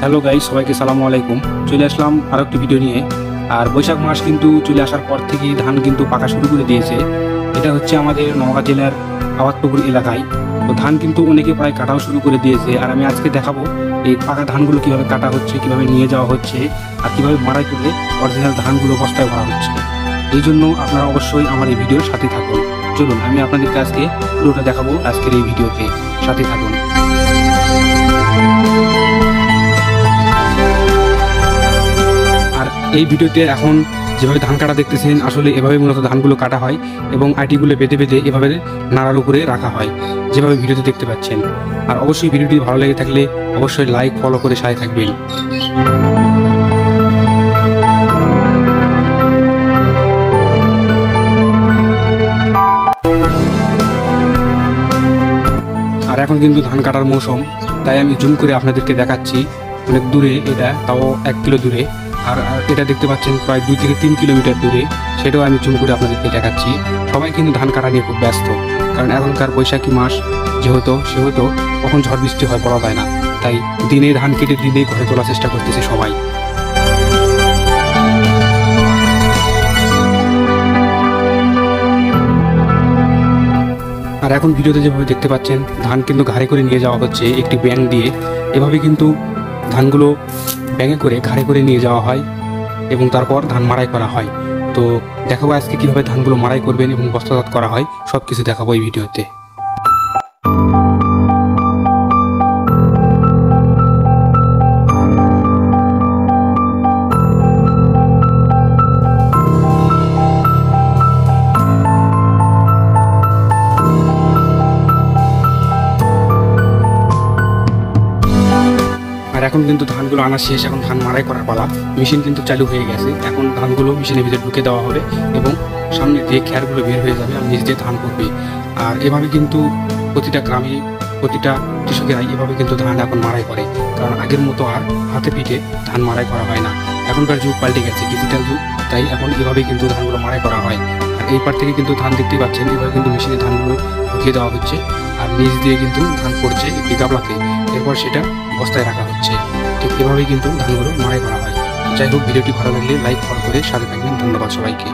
Hello guys, সবাইকে সালামু আলাইকুম। চলে আসলাম আরো একটি ভিডিও নিয়ে। আর বৈশাখ মাস কিন্তু চলে আসার পর থেকেই ধান কিন্তু পাকা শুরু করে দিয়েছে। এটা হচ্ছে আমাদের নওগাঁ জেলার আওয়াতপুকুর এলাকায়। তো ধান কিন্তু অনেকে প্রায় কাটাও শুরু করে দিয়েছে। আর আমি আজকে দেখাবো এই পাকা ধানগুলো কিভাবে কাটা হচ্ছে, কিভাবে নিয়ে যাওয়া হচ্ছে, আর কিভাবে মাড়াই করে অরিজিনাল ধানগুলো বস্তায় ভরা হচ্ছে। এই জন্য আপনারা অবশ্যই আমার এই ভিডিওর সাথে থাকুন। চলুন আমি আপনাদেরকে আজকে পুরোটা দেখাবো আজকের এই ভিডিওতে, সাথে থাকুন। এই ভিডিওতে এখন যেভাবে ধান কাটা দেখতেছেন, আসলে এভাবে মূলত ধানগুলো কাটা হয় এবং আটিগুলো বেঁধে বেঁধে এভাবে নাড়ার উপরে রাখা হয়, যেভাবে ভিডিওতে দেখতে পাচ্ছেন। আর অবশ্যই ভিডিওটি ভালো লেগে থাকলে অবশ্যই লাইক ফলো করে সাথে থাকবেন। আর এখন কিন্তু ধান কাটার মৌসুম, তাই আমি জুম করে আপনাদেরকে দেখাচ্ছি। অনেক দূরে, এটা তাও 1 কিলো দূরে। আর এটা দেখতে পাচ্ছেন প্রায় 2 থেকে 3 কিলোমিটার দূরে, সেটাও আমি জুম করে আপনাদেরকে দেখাচ্ছি। সবাই কিন্তু ধান কাটা নিয়ে খুব ব্যস্ত, কারণ এখনকার বৈশাখী মাস সেহেতু কখন ঝড় বৃষ্টি হয় বলা যায় না। তাই দিনে ধান কেটে দিনে ঘরে তোলার চেষ্টা করতেছে সবাই। আর এখন ভিডিওতে যেভাবে দেখতে পাচ্ছেন, ধান কিন্তু ঘাড়ে করে নিয়ে যাওয়া হচ্ছে একটি ব্যাং দিয়ে। এভাবে কিন্তু ধানগুলো ব্যাঙে করে ঘাড়ে করে নিয়ে যাওয়া হয় এবং তারপর ধান মাড়াই করা হয়। তো দেখাবো আজকে কীভাবে ধানগুলো মাড়াই করবেন এবং বস্তাজাত করা হয়, সব কিছু দেখাবো এই ভিডিওতে। আর এখন কিন্তু ধানগুলো আনা শেষ, এখন ধান মাড়াই করার পালা। মেশিন কিন্তু চালু হয়ে গেছে। এখন ধানগুলো মেশিনের ভিতরে ঢুকে দেওয়া হবে এবং সামনে দিয়ে খ্যারগুলো বের হয়ে যাবে আর নিচ দিয়ে ধান পড়বে। আর এভাবে কিন্তু প্রতিটা গ্রামে, প্রতিটা কৃষকেরাই এভাবে কিন্তু ধান এখন মাড়াই করে, কারণ আগের মতো আর হাতে পিঠে ধান মাড়াই করা হয় না। এখনকার যুগ পাল্টে গেছে, ডিজিটাল যুগ, তাই এখন এভাবেই কিন্তু ধানগুলো মাড়াই করা হয়। আর এই পার থেকে কিন্তু ধান দেখতে পাচ্ছেন, এভাবে কিন্তু মেশিনে ধানগুলো ঢুকিয়ে দেওয়া হচ্ছে আর নিচ দিয়ে কিন্তু ধান পড়ছে একটি গাবলাতে, এরপর সেটা বস্তায় রাখা হচ্ছে। ঠিক এভাবেই কিন্তু ধানগুলো মাড়াই করা হয়। যাই হোক, ভিডিওটি ভালো লাগলে লাইক ফলো করে সাথে থাকবেন। ধন্যবাদ সবাইকে।